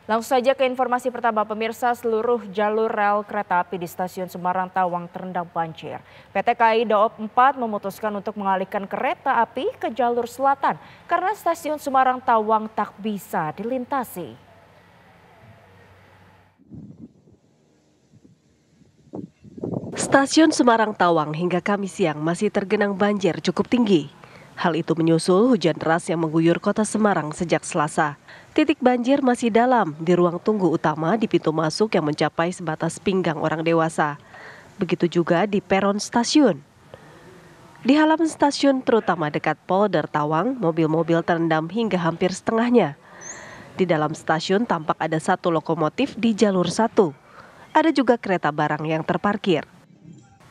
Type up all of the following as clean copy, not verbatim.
Langsung saja ke informasi pertama, pemirsa. Seluruh jalur rel kereta api di stasiun Semarang Tawang terendam banjir. PT KAI Daop 4 memutuskan untuk mengalihkan kereta api ke jalur selatan karena stasiun Semarang Tawang tak bisa dilintasi. Stasiun Semarang Tawang hingga Kamis siang masih tergenang banjir cukup tinggi. Hal itu menyusul hujan deras yang mengguyur kota Semarang sejak Selasa. Titik banjir masih dalam di ruang tunggu utama di pintu masuk yang mencapai sebatas pinggang orang dewasa. Begitu juga di peron stasiun. Di halaman stasiun terutama dekat Polder Tawang, mobil-mobil terendam hingga hampir setengahnya. Di dalam stasiun tampak ada satu lokomotif di jalur 1. Ada juga kereta barang yang terparkir.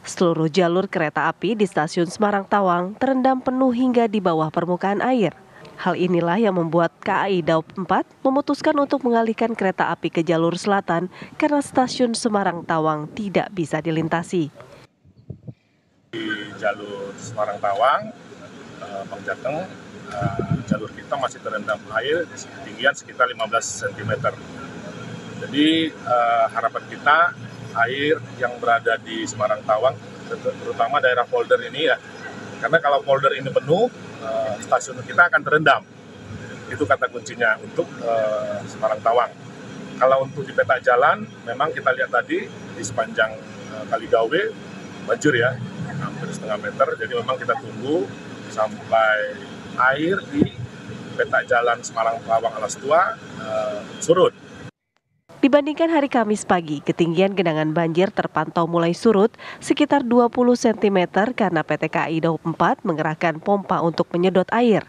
Seluruh jalur kereta api di stasiun Semarang Tawang terendam penuh hingga di bawah permukaan air. Hal inilah yang membuat KAI Daop 4 memutuskan untuk mengalihkan kereta api ke jalur selatan karena stasiun Semarang Tawang tidak bisa dilintasi. Di jalur Semarang Tawang, Bang Jateng, jalur kita masih terendam air di ketinggian sekitar 15 cm. Jadi harapan kita air yang berada di Semarang Tawang, terutama daerah polder ini ya, karena kalau polder ini penuh, stasiun kita akan terendam. Itu kata kuncinya untuk Semarang Tawang. Kalau untuk di peta jalan, memang kita lihat tadi di sepanjang Kali Gawe banjir ya, hampir setengah meter. Jadi memang kita tunggu sampai air di peta jalan Semarang Tawang Alas Tua surut. Dibandingkan hari Kamis pagi, ketinggian genangan banjir terpantau mulai surut sekitar 20 cm karena PT KAI Daop 4 mengerahkan pompa untuk menyedot air.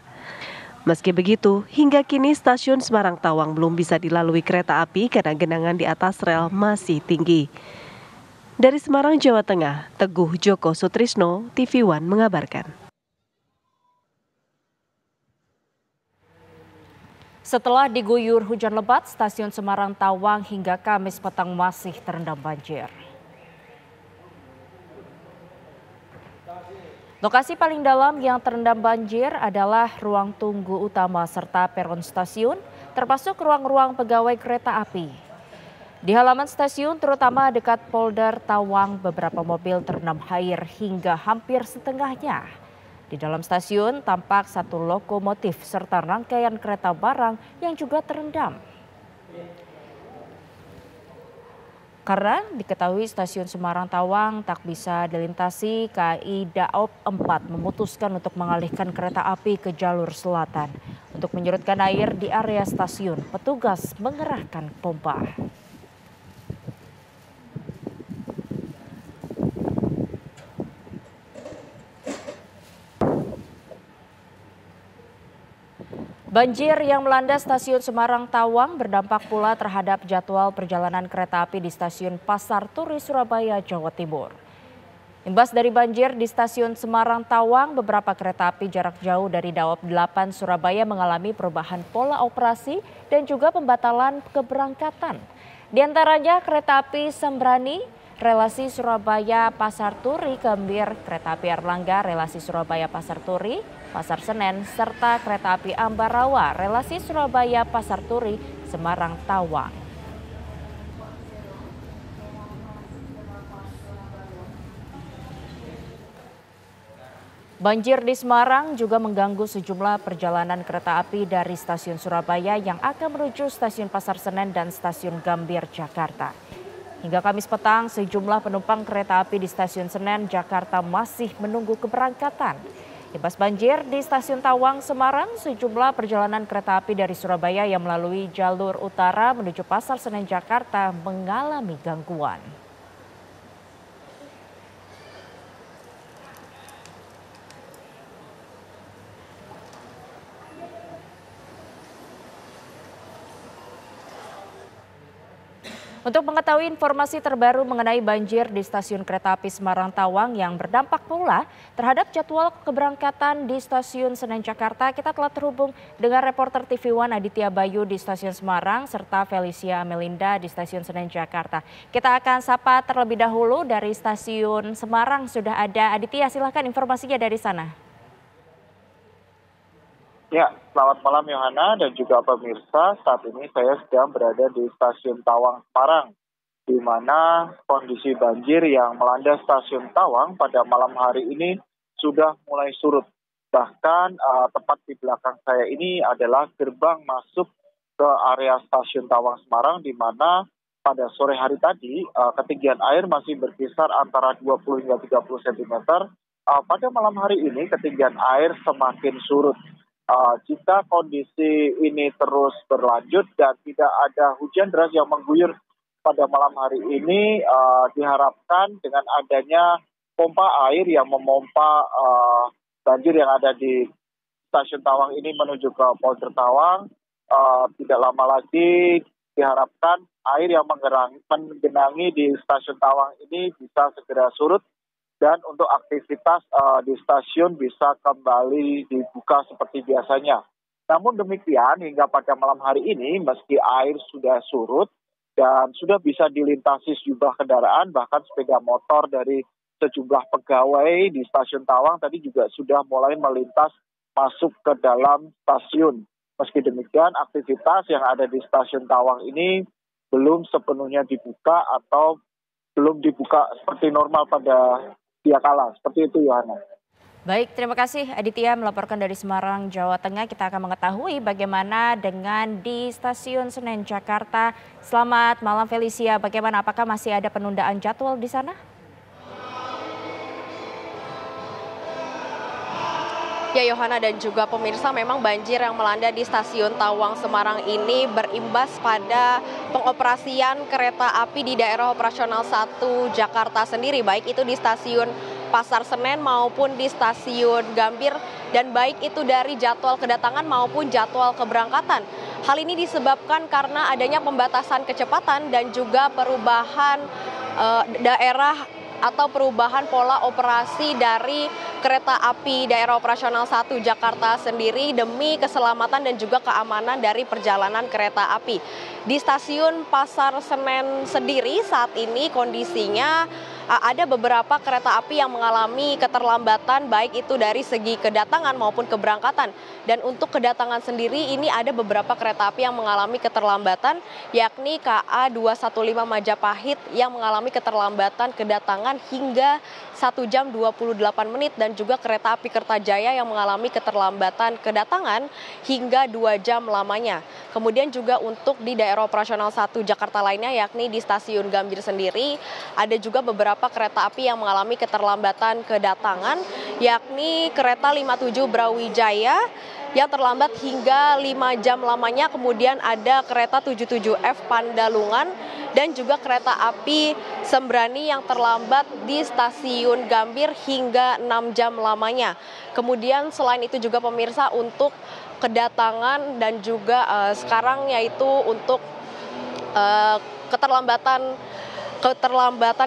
Meski begitu, hingga kini stasiun Semarang Tawang belum bisa dilalui kereta api karena genangan di atas rel masih tinggi. Dari Semarang, Jawa Tengah, Teguh Joko Sutrisno, TV One mengabarkan. Setelah diguyur hujan lebat, stasiun Semarang Tawang hingga Kamis petang masih terendam banjir. Lokasi paling dalam yang terendam banjir adalah ruang tunggu utama serta peron stasiun, termasuk ruang-ruang pegawai kereta api. Di halaman stasiun, terutama dekat Polder Tawang, beberapa mobil terendam air hingga hampir setengahnya. Di dalam stasiun tampak satu lokomotif serta rangkaian kereta barang yang juga terendam. Karena diketahui stasiun Semarang Tawang tak bisa dilintasi, KAI Daop 4 memutuskan untuk mengalihkan kereta api ke jalur selatan. Untuk menyurutkan air di area stasiun, petugas mengerahkan pompa. Banjir yang melanda stasiun Semarang Tawang berdampak pula terhadap jadwal perjalanan kereta api di stasiun Pasar Turi, Surabaya, Jawa Timur. Imbas dari banjir di stasiun Semarang Tawang, beberapa kereta api jarak jauh dari Daop 8 Surabaya mengalami perubahan pola operasi dan juga pembatalan keberangkatan. Di antaranya kereta api Sembrani, relasi Surabaya Pasar Turi Gambir, kereta api Erlangga, relasi Surabaya Pasar Turi, Pasar Senen, serta kereta api Ambarawa, relasi Surabaya Pasar Turi, Semarang Tawang. Banjir di Semarang juga mengganggu sejumlah perjalanan kereta api dari stasiun Surabaya yang akan menuju stasiun Pasar Senen dan stasiun Gambir, Jakarta. Hingga Kamis petang, sejumlah penumpang kereta api di stasiun Senen, Jakarta masih menunggu keberangkatan. Imbas banjir di stasiun Tawang, Semarang, sejumlah perjalanan kereta api dari Surabaya yang melalui jalur utara menuju Pasar Senen, Jakarta mengalami gangguan. Untuk mengetahui informasi terbaru mengenai banjir di stasiun kereta api Semarang Tawang yang berdampak pula terhadap jadwal keberangkatan di stasiun Senen Jakarta, kita telah terhubung dengan reporter TV One Aditya Bayu di stasiun Semarang serta Felicia Melinda di stasiun Senen Jakarta. Kita akan sapa terlebih dahulu dari stasiun Semarang, sudah ada Aditya, silahkan informasinya dari sana. Ya, selamat malam Yohana dan juga pemirsa. Saat ini saya sedang berada di Stasiun Tawang Semarang, di mana kondisi banjir yang melanda Stasiun Tawang pada malam hari ini sudah mulai surut. Bahkan tepat di belakang saya ini adalah gerbang masuk ke area Stasiun Tawang Semarang, di mana pada sore hari tadi ketinggian air masih berkisar antara 20 hingga 30 cm. Pada malam hari ini ketinggian air semakin surut. Jika kondisi ini terus berlanjut dan tidak ada hujan deras yang mengguyur pada malam hari ini, diharapkan dengan adanya pompa air yang memompa banjir yang ada di Stasiun Tawang ini menuju ke Polder Tawang, tidak lama lagi diharapkan air yang menggenangi di Stasiun Tawang ini bisa segera surut, dan untuk aktivitas di stasiun bisa kembali dibuka seperti biasanya. Namun demikian, hingga pada malam hari ini, meski air sudah surut dan sudah bisa dilintasi sejumlah kendaraan, bahkan sepeda motor dari sejumlah pegawai di Stasiun Tawang tadi juga sudah mulai melintas masuk ke dalam stasiun. Meski demikian, aktivitas yang ada di Stasiun Tawang ini belum sepenuhnya dibuka atau belum dibuka seperti normal pada dia kala. Seperti itu, Yohana. Baik, terima kasih Aditya melaporkan dari Semarang, Jawa Tengah. Kita akan mengetahui bagaimana dengan di Stasiun Senen, Jakarta. Selamat malam Felicia, bagaimana, apakah masih ada penundaan jadwal di sana? Ya Yohana dan juga pemirsa, memang banjir yang melanda di Stasiun Tawang Semarang ini berimbas pada pengoperasian kereta api di daerah operasional 1 Jakarta sendiri, baik itu di Stasiun Pasar Senen maupun di Stasiun Gambir, dan baik itu dari jadwal kedatangan maupun jadwal keberangkatan. Hal ini disebabkan karena adanya pembatasan kecepatan dan juga perubahan daerah atau perubahan pola operasi dari kereta api daerah operasional 1 Jakarta sendiri demi keselamatan dan juga keamanan dari perjalanan kereta api. Di Stasiun Pasar Senen sendiri saat ini kondisinya ada beberapa kereta api yang mengalami keterlambatan, baik itu dari segi kedatangan maupun keberangkatan. Dan untuk kedatangan sendiri ini ada beberapa kereta api yang mengalami keterlambatan, yakni KA 215 Majapahit yang mengalami keterlambatan kedatangan hingga 1 jam 28 menit, dan juga kereta api Kertajaya yang mengalami keterlambatan kedatangan hingga 2 jam lamanya. Kemudian juga untuk di daerah operasional 1 Jakarta lainnya, yakni di Stasiun Gambir sendiri, ada juga beberapa kereta api yang mengalami keterlambatan kedatangan, yakni kereta 57 Brawijaya yang terlambat hingga 5 jam lamanya. Kemudian ada kereta 77F Pandalungan dan juga kereta api Sembrani yang terlambat di Stasiun Gambir hingga 6 jam lamanya. Kemudian selain itu juga pemirsa, untuk kedatangan dan juga sekarang yaitu untuk keterlambatan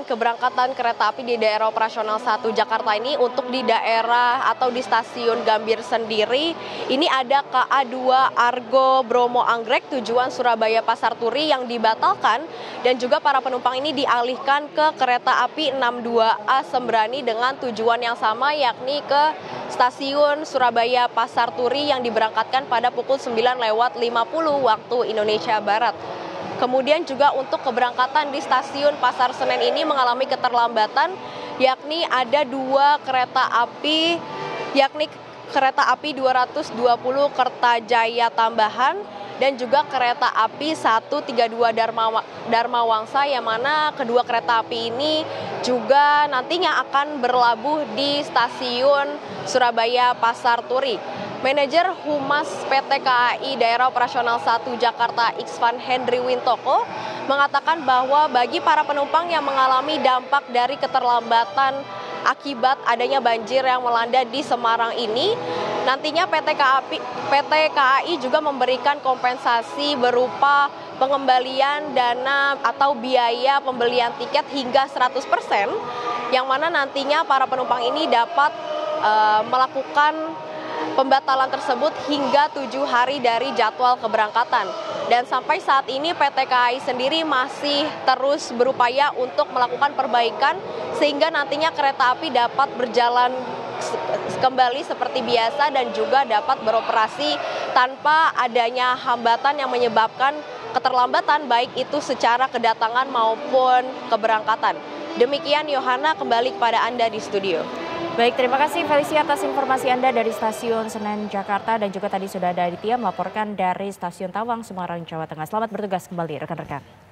keberangkatan kereta api di daerah operasional 1 Jakarta ini, untuk di daerah atau di Stasiun Gambir sendiri ini ada KA2 Argo Bromo Anggrek tujuan Surabaya Pasar Turi yang dibatalkan, dan juga para penumpang ini dialihkan ke kereta api 62A Sembrani dengan tujuan yang sama, yakni ke Stasiun Surabaya Pasar Turi yang diberangkatkan pada pukul 9:50 waktu Indonesia Barat. Kemudian juga untuk keberangkatan di Stasiun Pasar Senen ini mengalami keterlambatan, yakni ada 2 kereta api, yakni kereta api 220 Kertajaya tambahan dan juga kereta api 132 Dharma Wangsa, yang mana kedua kereta api ini juga nantinya akan berlabuh di Stasiun Surabaya Pasar Turi. Manajer Humas PT KAI Daerah Operasional 1 Jakarta Iksvan Hendry Wintoko mengatakan bahwa bagi para penumpang yang mengalami dampak dari keterlambatan akibat adanya banjir yang melanda di Semarang ini, nantinya PT KAI juga memberikan kompensasi berupa pengembalian dana atau biaya pembelian tiket hingga 100%, yang mana nantinya para penumpang ini dapat melakukan pembatalan tersebut hingga 7 hari dari jadwal keberangkatan. Dan sampai saat ini PT KAI sendiri masih terus berupaya untuk melakukan perbaikan sehingga nantinya kereta api dapat berjalan kembali seperti biasa dan juga dapat beroperasi tanpa adanya hambatan yang menyebabkan keterlambatan baik itu secara kedatangan maupun keberangkatan. Demikian Yohana, kembali kepada Anda di studio. Baik, terima kasih Felicia atas informasi Anda dari Stasiun Senen Jakarta dan juga tadi sudah ada Aditya melaporkan dari Stasiun Tawang, Semarang, Jawa Tengah. Selamat bertugas kembali rekan-rekan.